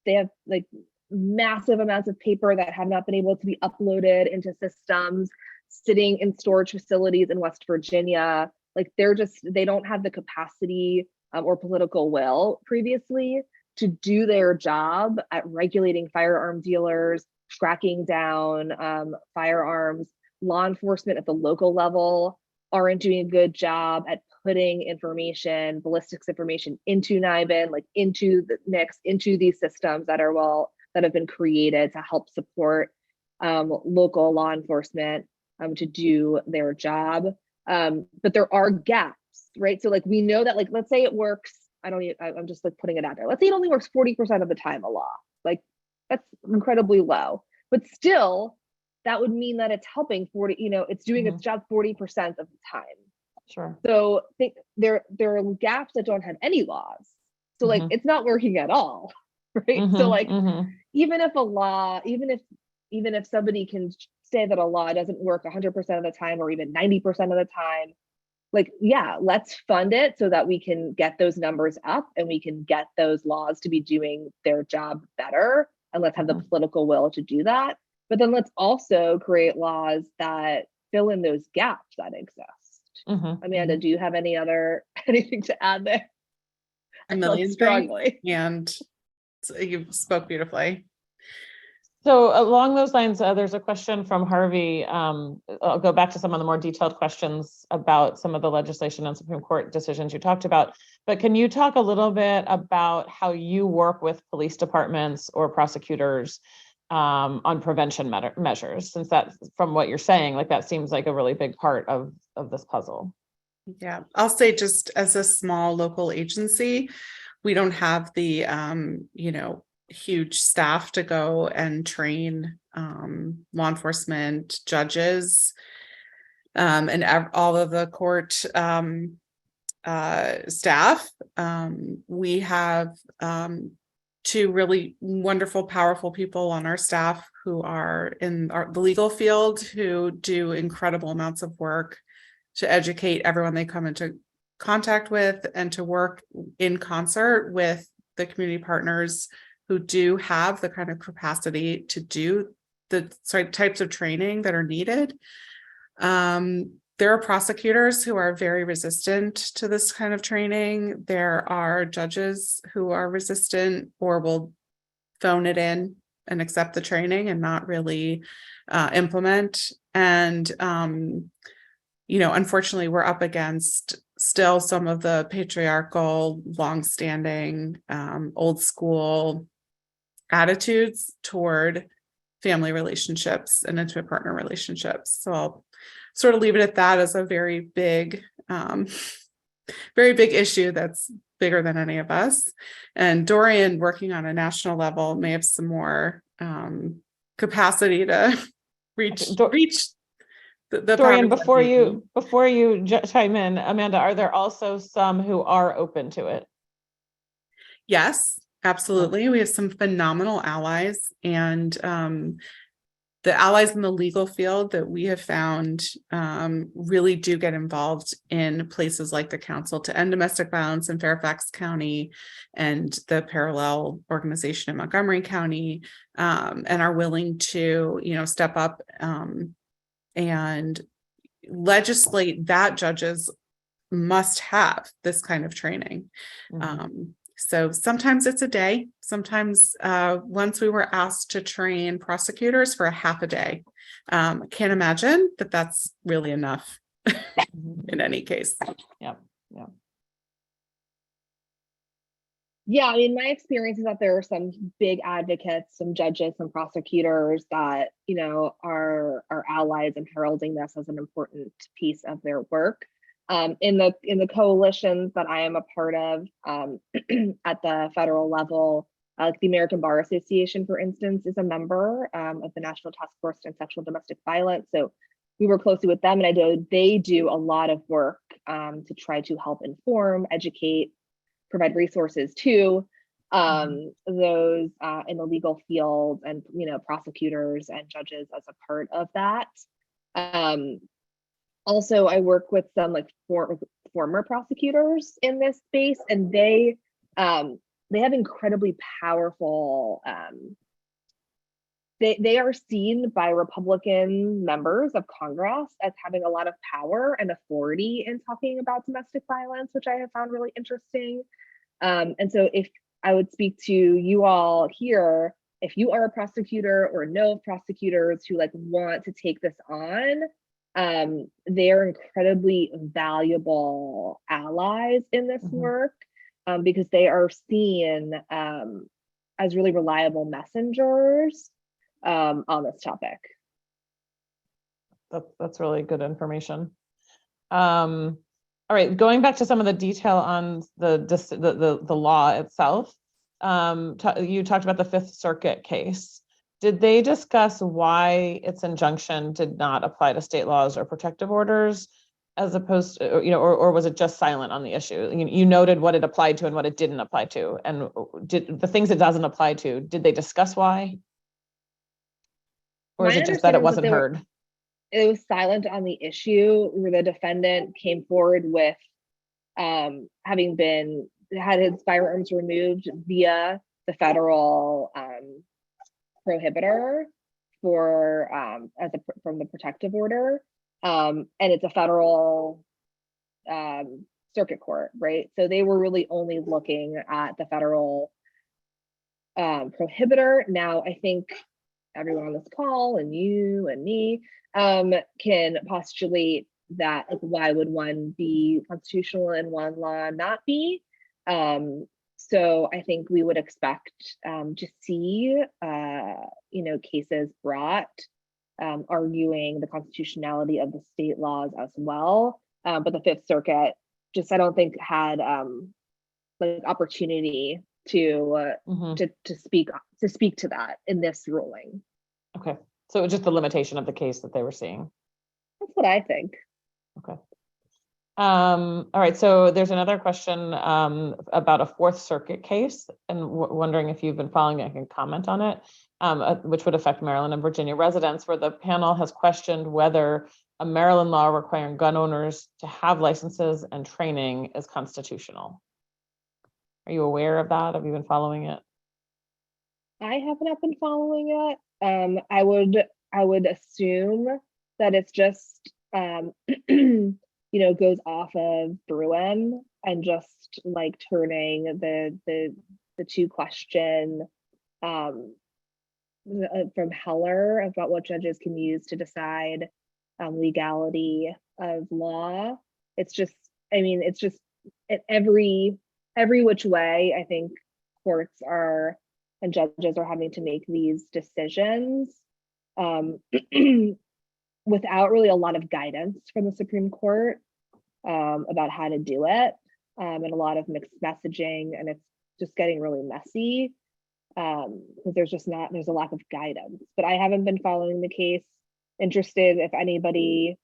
they have like massive amounts of paper that have not been able to be uploaded into systems, sitting in storage facilities in West Virginia. Like they don't have the capacity or political will previously to do their job at regulating firearm dealers, tracking down firearms. Law enforcement at the local level aren't doing a good job at putting information, ballistics information into NIBIN, like into the NICS, into these systems that have been created to help support local law enforcement to do their job. But there are gaps, right? So like we know that, like, let's say it works. I'm just like putting it out there. Let's say it only works 40% of the time, a law. Like that's incredibly low, but still that would mean that it's helping 40, it's doing its job 40% of the time. Sure. So there are gaps that don't have any laws. So like it's not working at all, right? So like even if somebody can say that a law doesn't work 100% of the time or even 90% of the time, like, yeah, let's fund it so that we can get those numbers up and we can get those laws to be doing their job better. And let's have the political will to do that. But then let's also create laws that fill in those gaps that exist. Amanda, do you have anything to add there? A million things, and you spoke beautifully. So along those lines, there's a question from Harvey. I'll go back to some of the more detailed questions about some of the legislation and Supreme Court decisions you talked about. But can you talk a little bit about how you work with police departments or prosecutors on prevention measures? Since that's, from what you're saying, like that seems like a really big part of this puzzle. Yeah, I'll say just as a small local agency, we don't have the, huge staff to go and train law enforcement, judges, and all of the court staff. We have two really wonderful, powerful people on our staff who are in the legal field, who do incredible amounts of work to educate everyone they come into contact with and to work in concert with the community partners who do have the kind of capacity to do the types of training that are needed. There are prosecutors who are very resistant to this kind of training. There are judges who are resistant or will phone it in and accept the training and not really implement. And, unfortunately, we're up against still some of the patriarchal, longstanding, old school attitudes toward family relationships and intimate partner relationships. So I'll sort of leave it at that as a very big issue that's bigger than any of us. And Dorian, working on a national level, may have some more capacity to reach the Dorian, before you chime in, Amanda, are there also some who are open to it? Yes, absolutely. We have some phenomenal allies, and the allies in the legal field that we have found really do get involved in places like the Council to End Domestic Violence in Fairfax County and the Parallel organization in Montgomery County, and are willing to, step up and legislate that judges must have this kind of training. So sometimes it's a day. Sometimes once we were asked to train prosecutors for a half a day. Can't imagine that that's really enough in any case. Yeah, I mean, my experience is that there are some big advocates, some judges, some prosecutors that, are allies in heralding this as an important piece of their work. In the coalitions that I am a part of at the federal level, like the American Bar Association, for instance, is a member of the National Task Force on Sexual and Domestic Violence. So we work closely with them, and I know they do a lot of work to try to help inform, educate, provide resources to those in the legal field, and prosecutors and judges as a part of that. Also, I work with some like former prosecutors in this space, and they have incredibly powerful. They are seen by Republican members of Congress as having a lot of power and authority in talking about domestic violence, which I have found really interesting. And so if I would speak to you all here, if you are a prosecutor or know of prosecutors who want to take this on, they're incredibly valuable allies in this work, because they are seen as really reliable messengers on this topic. That's really good information. All right, going back to some of the detail on the law itself, you talked about the Fifth Circuit case. Did they discuss why its injunction did not apply to state laws or protective orders, as opposed to, or was it just silent on the issue? You noted what it applied to and what it didn't apply to, and did the things it doesn't apply to, did they discuss why? Or is it just that it wasn't heard? It was silent on the issue, where the defendant came forward with having had his firearms removed via the federal prohibitor from the protective order, and it's a federal circuit court, right? So they were really only looking at the federal prohibitor. Now, I think everyone on this call, and you and me, can postulate that, why would one be constitutional and one law not be? So I think we would expect to see, cases brought arguing the constitutionality of the state laws as well. But the Fifth Circuit I don't think had opportunity to speak to that in this ruling. Okay, so it was just the limitation of the case that they were seeing. That's what I think. Okay. All right, so there's another question about a Fourth Circuit case, and wondering if you've been following it, I can comment on it, which would affect Maryland and Virginia residents, where the panel has questioned whether a Maryland law requiring gun owners to have licenses and training is constitutional. Are you aware of that? Have you been following it? I have not been following it. I would assume that it's just goes off of Bruin, and just turning the two question from Heller about what judges can use to decide legality of law. It's just every which way, I think courts and judges are having to make these decisions without really a lot of guidance from the Supreme Court about how to do it, and a lot of mixed messaging, and it's just getting really messy because there's a lack of guidance. But I haven't been following the case. Interested if anybody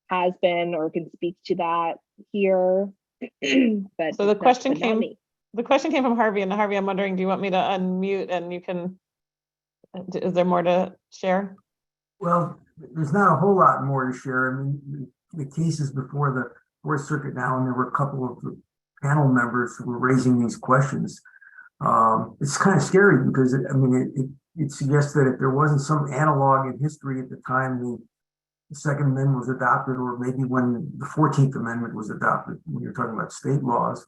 has been or can speak to that here. But so the question came from Harvey, and Harvey, I'm wondering, do you want me to unmute and you can, is there more to share? Well, there's not a whole lot more to share. I mean, the cases before the Fourth Circuit now, and there were a couple of the panel members who were raising these questions. It's kind of scary because it suggests that if there wasn't some analog in history at the time the Second Amendment was adopted, or maybe when the 14th Amendment was adopted, when you're talking about state laws,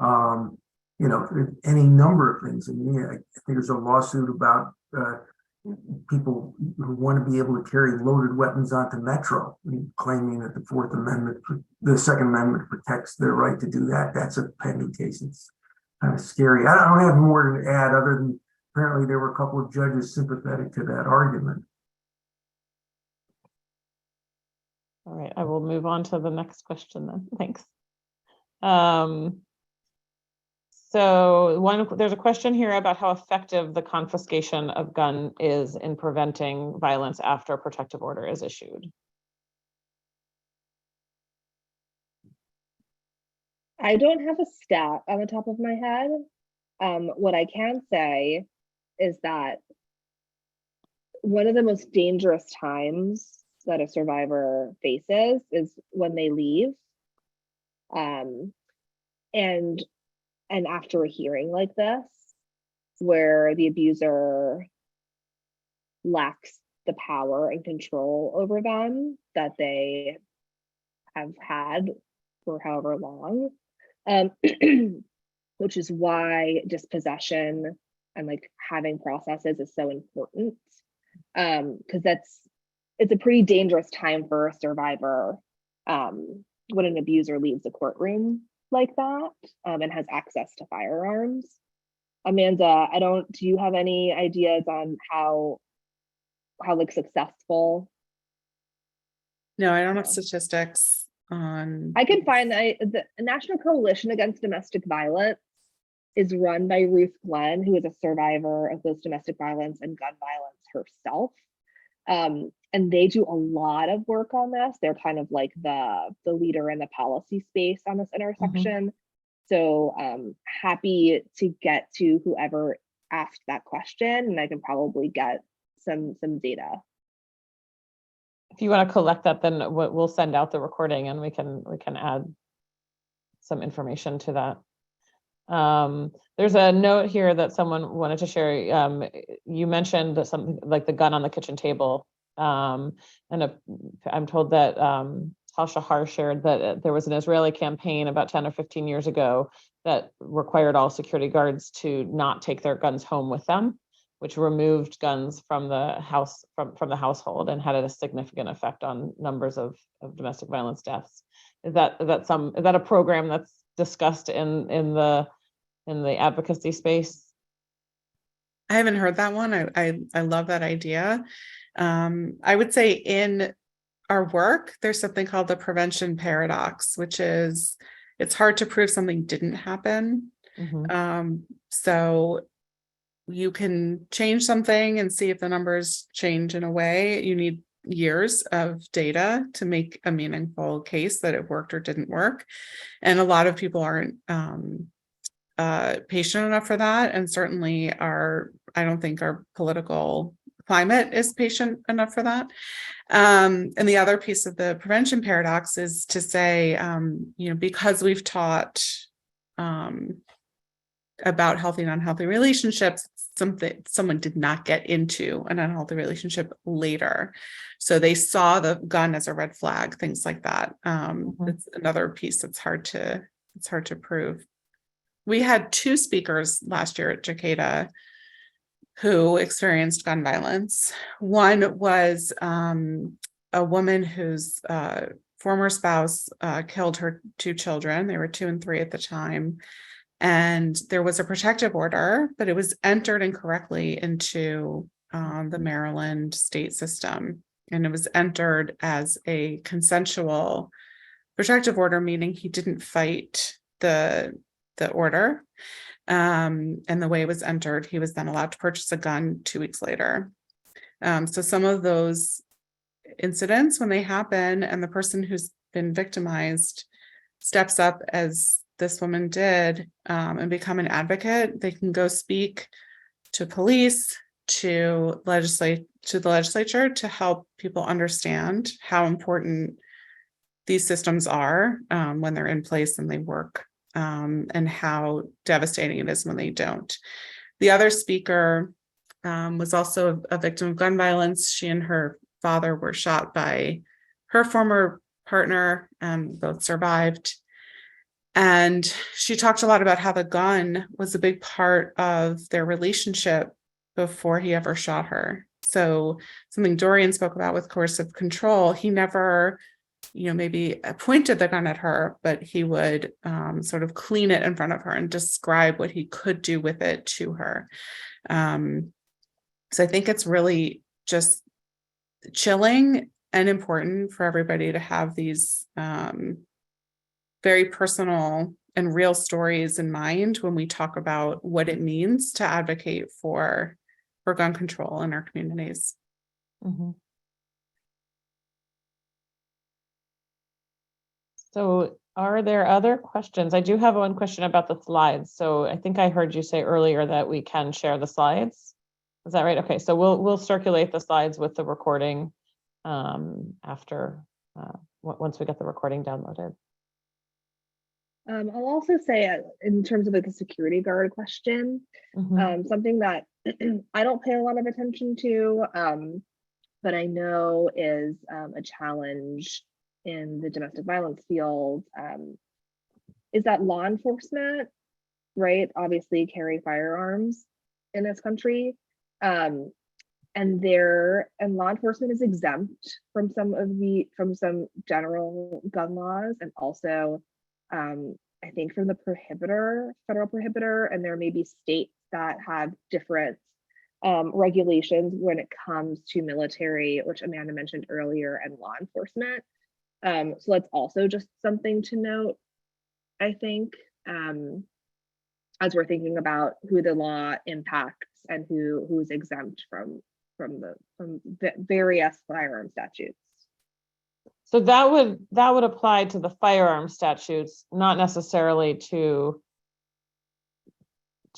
any number of things. I mean, I think there's a lawsuit about people who want to be able to carry loaded weapons onto Metro, claiming that the Second Amendment protects their right to do that. That's a pending case. It's kind of scary. I don't have more to add other than apparently there were a couple of judges sympathetic to that argument. All right, I will move on to the next question then. Thanks. So there's a question here about how effective the confiscation of gun is in preventing violence after a protective order is issued. I don't have a stat on the top of my head. What I can say is that one of the most dangerous times that a survivor faces is when they leave. And after a hearing like this, where the abuser lacks the power and control over them that they have had for however long, which is why dispossession and like having processes is so important, because it's a pretty dangerous time for a survivor when an abuser leaves a courtroom like that and has access to firearms. Amanda, do you have any ideas on how like successful? No, I don't have statistics on. I can find the National Coalition Against Domestic Violence is run by Ruth Glenn, who is a survivor of both domestic violence and gun violence herself. And they do a lot of work on this. They're kind of like the leader in the policy space on this intersection. So happy to get to whoever asked that question, and I can probably get some data. If you want to collect that, then we'll send out the recording and we can add some information to that. There's a note here that someone wanted to share. You mentioned something like the gun on the kitchen table. I'm told that Tal Shahar shared that there was an Israeli campaign about 10 or 15 years ago that required all security guards to not take their guns home with them, which removed guns from the house, from the household, and had a significant effect on numbers of domestic violence deaths. Is that a program that's discussed in the advocacy space? I haven't heard that one. I love that idea. I would say in our work, there's something called the prevention paradox, which is it's hard to prove something didn't happen. So you can change something and see if the numbers change in a way. You need years of data to make a meaningful case that it worked or didn't work. And a lot of people aren't patient enough for that. And certainly I don't think our political climate is patient enough for that. And the other piece of the prevention paradox is to say, because we've taught about healthy and unhealthy relationships, someone did not get into an unhealthy relationship later. So they saw the gun as a red flag, things like that. It's another piece that's hard to prove. We had 2 speakers last year at Jacada who experienced gun violence. One was a woman whose former spouse killed her 2 children. They were 2 and 3 at the time. And there was a protective order, but it was entered incorrectly into the Maryland state system. And it was entered as a consensual protective order, meaning he didn't fight the order. And the way it was entered, he was then allowed to purchase a gun 2 weeks later. So some of those incidents, when they happen and the person who's been victimized steps up as this woman did and become an advocate, they can go speak to police, to the legislature to help people understand how important these systems are when they're in place and they work, and how devastating it is when they don't. The other speaker was also a victim of gun violence. She and her father were shot by her former partner, both survived. And she talked a lot about how the gun was a big part of their relationship before he ever shot her. So something Dorian spoke about with coercive control, he never, maybe pointed the gun at her, but he would sort of clean it in front of her and describe what he could do with it to her. So I think it's really just chilling and important for everybody to have these very personal and real stories in mind when we talk about what it means to advocate for gun control in our communities. Mhm. So are there other questions? I do have one question about the slides. So I think I heard you say earlier that we can share the slides. Is that right? Okay, so we'll circulate the slides with the recording after once we get the recording downloaded. I'll also say in terms of like the security guard question, something that I don't pay a lot of attention to, but I know is a challenge in the domestic violence field, is that law enforcement, right, obviously carry firearms in this country, and law enforcement is exempt from some general gun laws, and also I think from the federal prohibitor, and there may be states that have different regulations when it comes to military, which Amanda mentioned earlier, and law enforcement. So that's also just something to note, I think, as we're thinking about who the law impacts and who's exempt from the various firearm statutes. So that would apply to the firearm statutes, not necessarily to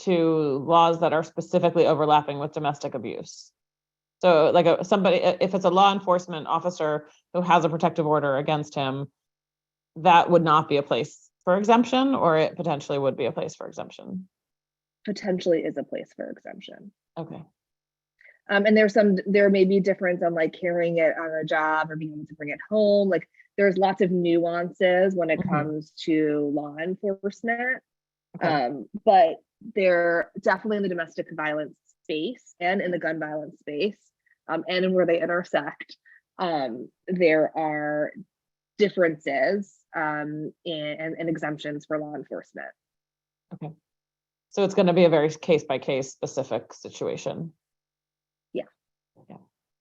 laws that are specifically overlapping with domestic abuse. So like if it's a law enforcement officer who has a protective order against him, that would not be a place for exemption, or it potentially would be a place for exemption? Potentially is a place for exemption. Okay. And there may be difference on like carrying it on a job or being able to bring it home. Like there's lots of nuances when it comes to law enforcement. Okay. But they're definitely in the domestic violence space and in the gun violence space, and in where they intersect, there are differences and exemptions for law enforcement. Okay. So it's going to be a very case by case specific situation. Yeah.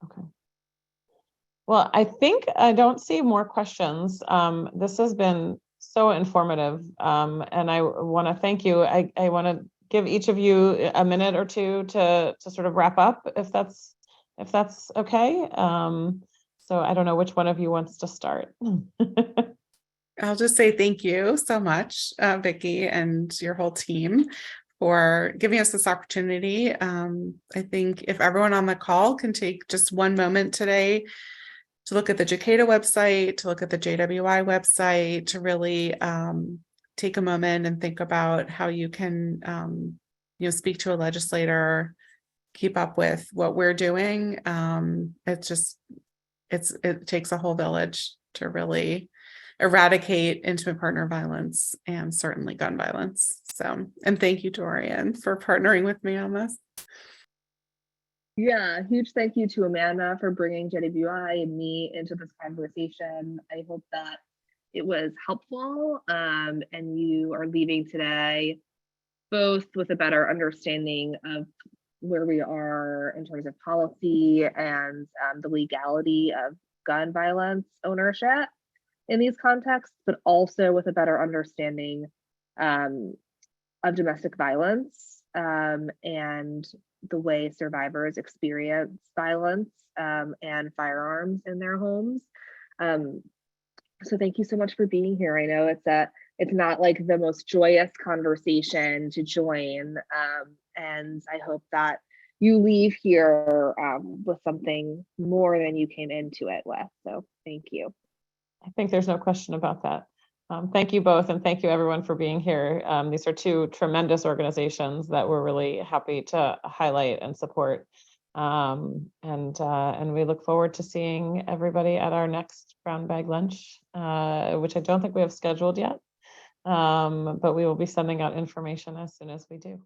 Okay. Well, I think I don't see more questions. This has been so informative, and I want to thank you. I want to give each of you a minute or two to sort of wrap up, if that's okay. So I don't know which one of you wants to start. I'll just say thank you so much, Vicki, and your whole team for giving us this opportunity. I think if everyone on the call can take just one moment today to look at the JCADA website, to look at the JWI website, to really take a moment and think about how you can speak to a legislator, keep up with what we're doing. It takes a whole village to really eradicate intimate partner violence and certainly gun violence. So, and thank you, Dorian, for partnering with me on this. Yeah, huge thank you to Amanda for bringing JWI and me into this conversation. I hope that it was helpful, and you are leaving today both with a better understanding of where we are in terms of policy and the legality of gun violence ownership in these contexts, but also with a better understanding of domestic violence and the way survivors experience violence and firearms in their homes. So thank you so much for being here. I know it's not like the most joyous conversation to join, and I hope that you leave here with something more than you came into it with. So thank you. I think there's no question about that. Thank you both, and thank you everyone for being here. These are two tremendous organizations that we're really happy to highlight and support. And we look forward to seeing everybody at our next brown bag lunch, which I don't think we have scheduled yet. But we will be sending out information as soon as we do.